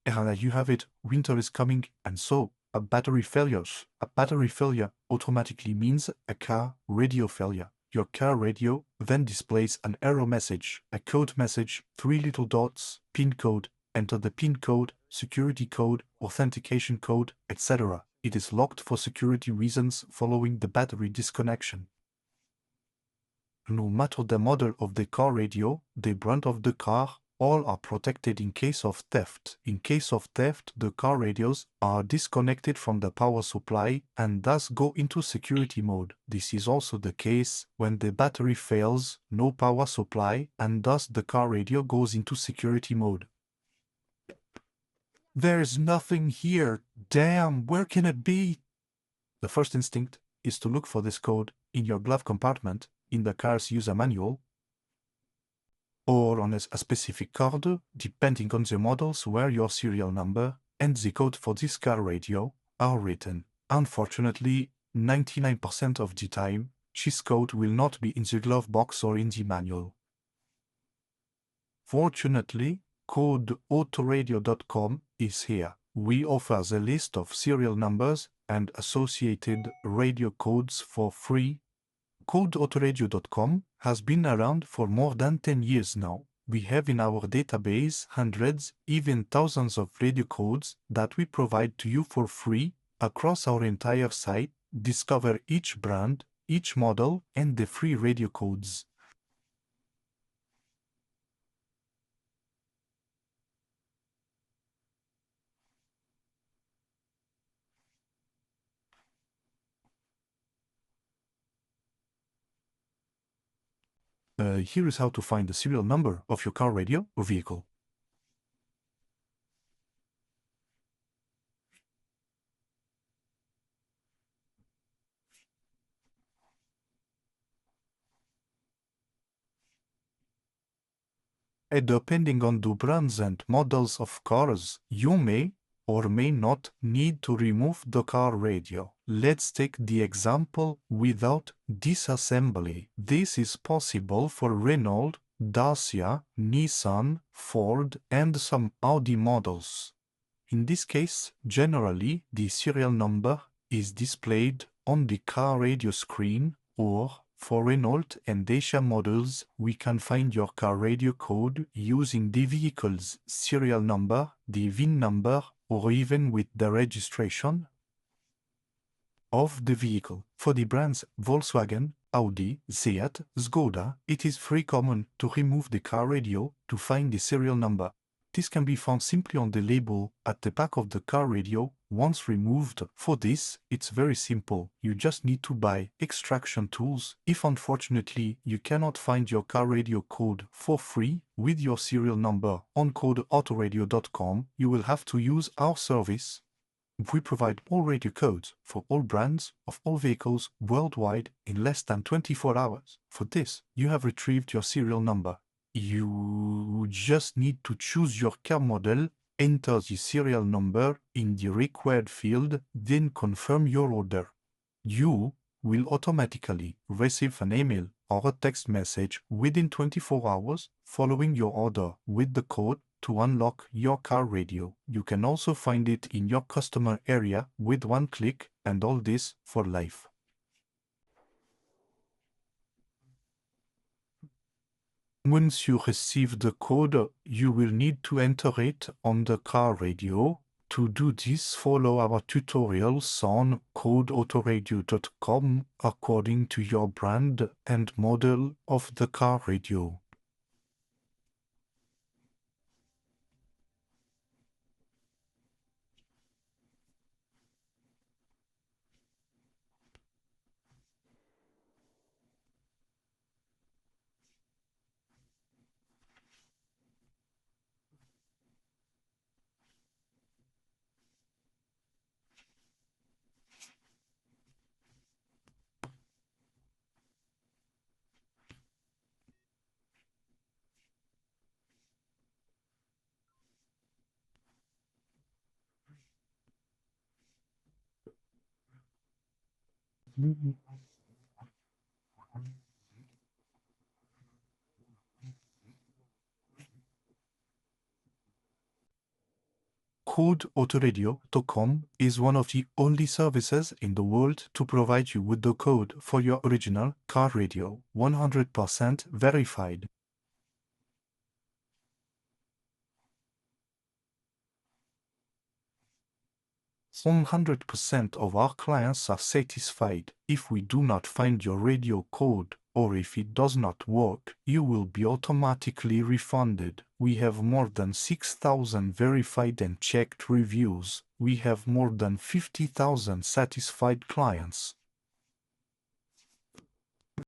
And you have it, winter is coming, and so a battery failure. A battery failure automatically means a car radio failure. Your car radio then displays an error message, a code message, 3 little dots, PIN code, enter the PIN code, security code, authentication code, etc. It is locked for security reasons following the battery disconnection. No matter the model of the car radio, the brand of the car, all are protected in case of theft. In case of theft, the car radios are disconnected from the power supply and thus go into security mode. This is also the case when the battery fails, no power supply, and thus the car radio goes into security mode. There's nothing here. Damn, where can it be? The first instinct is to look for this code in your glove compartment, in the car's user manual, or on a specific card, depending on the models where your serial number and the code for this car radio are written. Unfortunately, 99% of the time, this code will not be in the glove box or in the manual. Fortunately, codeautoradio.com is here. We offer the list of serial numbers and associated radio codes for free. Codeautoradio.com has been around for more than 10 years now. We have in our database hundreds, even thousands of radio codes that we provide to you for free across our entire site. Discover each brand, each model, and the free radio codes. Here is how to find the serial number of your car radio or vehicle. And depending on the brands and models of cars, you may or may not need to remove the car radio. Let's take the example without disassembly. This is possible for Renault, Dacia, Nissan, Ford, and some Audi models. In this case, generally, the serial number is displayed on the car radio screen, or for Renault and Dacia models, we can find your car radio code using the vehicle's serial number, the VIN number, or even with the registration of the vehicle. For the brands Volkswagen, Audi, Fiat, Skoda, it is very common to remove the car radio to find the serial number. This can be found simply on the label at the back of the car radio once removed. For this, it's very simple. You just need to buy extraction tools. If unfortunately you cannot find your car radio code for free with your serial number on codeautoradio.com, you will have to use our service. We provide all radio codes for all brands of all vehicles worldwide in less than 24 hours. For this, you have retrieved your serial number. You just need to choose your car model, enter the serial number in the required field, then confirm your order. You will automatically receive an email or a text message within 24 hours following your order with the code to unlock your car radio. You can also find it in your customer area with one click, and all this for life. Once you receive the code, you will need to enter it on the car radio. To do this, follow our tutorials on codeautoradio.com according to your brand and model of the car radio. CodeAutoradio.com is one of the only services in the world to provide you with the code for your original car radio, 100% verified. 100% of our clients are satisfied. If we do not find your radio code, or if it does not work, you will be automatically refunded. We have more than 6,000 verified and checked reviews. We have more than 50,000 satisfied clients.